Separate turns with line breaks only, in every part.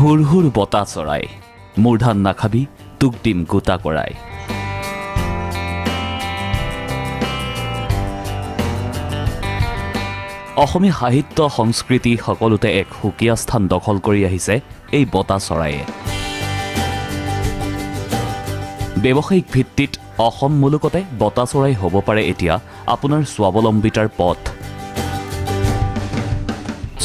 হুৰ হুৰ বতা চৰাই মোৰ ধান নাখাবি তোক দিম গোটা কৰাই অসমীয়া সাহিত্য সংস্কৃতি সকলোতে এক সুকীয়া স্থান দখল কৰি আহিছে এই বতা চৰায়ে ব্যৱসায়িক ভিত্তিত অসম মুলুকতে বতা চৰাই হ'ব পাৰে এতিয়া আপোনাৰ স্বাৱলম্বিতাৰ পথ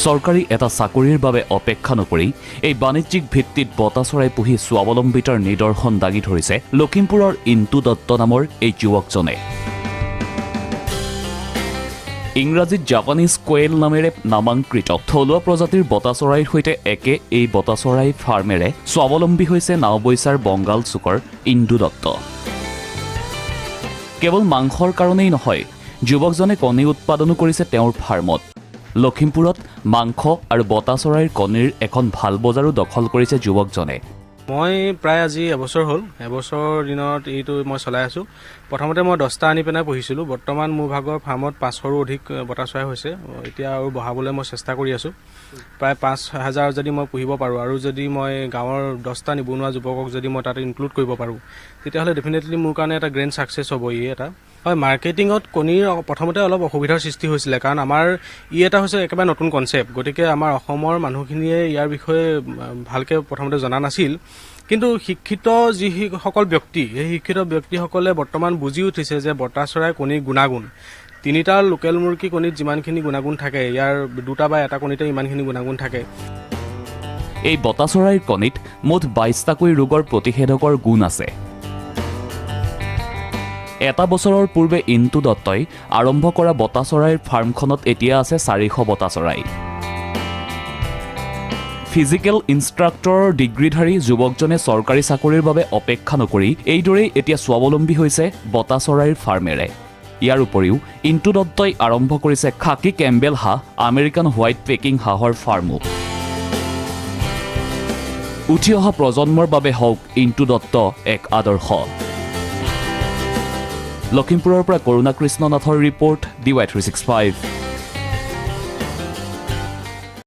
চৰকাৰী এটা চাকৰিৰ বাবে অপেক্ষা নকৰি এই বাণিজ্যিক ভিত্তিত বতা চৰাই পুহি স্বাৱলম্বিতাৰ নিদৰ্শন দাঙি ধৰিছে লখিমপুৰৰ ইন্তু দত্ত নামৰ এই যুৱকজনে ইংৰাজীত জাপানিজ কোয়েল নামেৰে নামাংকৃত থলুৱা প্ৰজাতিৰ বতা চৰাইৰ সৈতে একে এই বতা চৰাই ফাৰ্মেৰে স্বাৱলম্বী হৈছে নাওবৈচাৰ বংগাল চুকৰ ইন্দু দত্ত কেৱল মাংসৰ কাৰণেই নহয় যুৱকজনে কণী উৎপাদনো কৰিছে তেওঁৰ ফাৰ্মত লখিমপুৰত মাংস আৰু বতা চৰাইৰ কণীৰ এখন ভাল বজাৰো দখল কৰিছে যুৱকজনে
মই প্ৰায় আজি এবছৰ হ'ল এবছৰ দিনত এইটো মই চলাই আছোঁ প্ৰথমতে মই 10টা আনি পেলাই পুহিছিলোঁ বৰ্তমান মোৰ ভাগৰ ফাৰ্মত 500ৰো অধিক বতা চৰাই হৈছে এতিয়া আৰু বঢ়াবলৈ মই চেষ্টা কৰি আছোঁ প্ৰায় 5000 যদি মই পুহিব পাৰোঁ আৰু যদি মই গাঁৱৰ 10টা নিবনুৱা যুৱকক যদি মই তাতে ইনক্লুড কৰিব পাৰোঁ তেতিয়াহ'লে ডেফিনেটলি মোৰ কাৰণে এটা গ্ৰেণ্ড ছাকচেছ হ'ব এটা হয় মাৰ্কেটিঙত কণীৰ প্ৰথমতে অলপ অসুবিধাৰ সৃষ্টি হৈছিলে কাৰণ আমাৰ এটা হৈছে একেবাৰে নতুন কনচেপ্ট গতিকে আমাৰ অসমৰ মানুহখিনিয়ে ইয়াৰ বিষয়ে ভালকৈ প্ৰথমতে জনা নাছিল কিন্তু শিক্ষিত যিসকল ব্যক্তি এই শিক্ষিত ব্যক্তিসকলে বৰ্তমান বুজি উঠিছে যে বতা চৰাই কণীৰ গুণাগুণ 3টা লোকেল মুৰ্গী কণীত যিমানখিনি গুণাগুণ থাকে ইয়াৰ 2টা বা এটা কণীতে ইমানখিনি গুণাগুণ থাকে
এই বতা চৰাইৰ কণীত মুঠ 22টাকৈ ৰোগৰ প্ৰতিষেধকৰ গুণ আছে এটা বছৰৰ পূৰ্বে ইন্তু দত্তই আৰম্ভ কৰা বতা চৰাইৰ ফাৰ্মখনত এতিয়া আছে 400 বতা চৰাই ফিজিকেল ইনষ্ট্ৰাক্টৰৰ ডিগ্ৰীধাৰী যুৱকজনে চৰকাৰী চাকৰিৰ বাবে অপেক্ষা নকৰি এইদৰেই এতিয়া স্বাৱলম্বী হৈছে বতা চৰাইৰ ফাৰ্মেৰে ইয়াৰ উপৰিও ইন্তু দত্তই আৰম্ভ কৰিছে খাকী কেম্বেল হাঁহ আমেৰিকান হোৱাইট পেকিং হাঁহৰ ফাৰ্মো উঠি অহা প্ৰজন্মৰ বাবে হওক ইন্তু দত্ত এক আদৰ্শ লখিমপুৰৰ পৰা কৰুণা কৃষ্ণ নাথৰ ৰিপৰ্ট DY365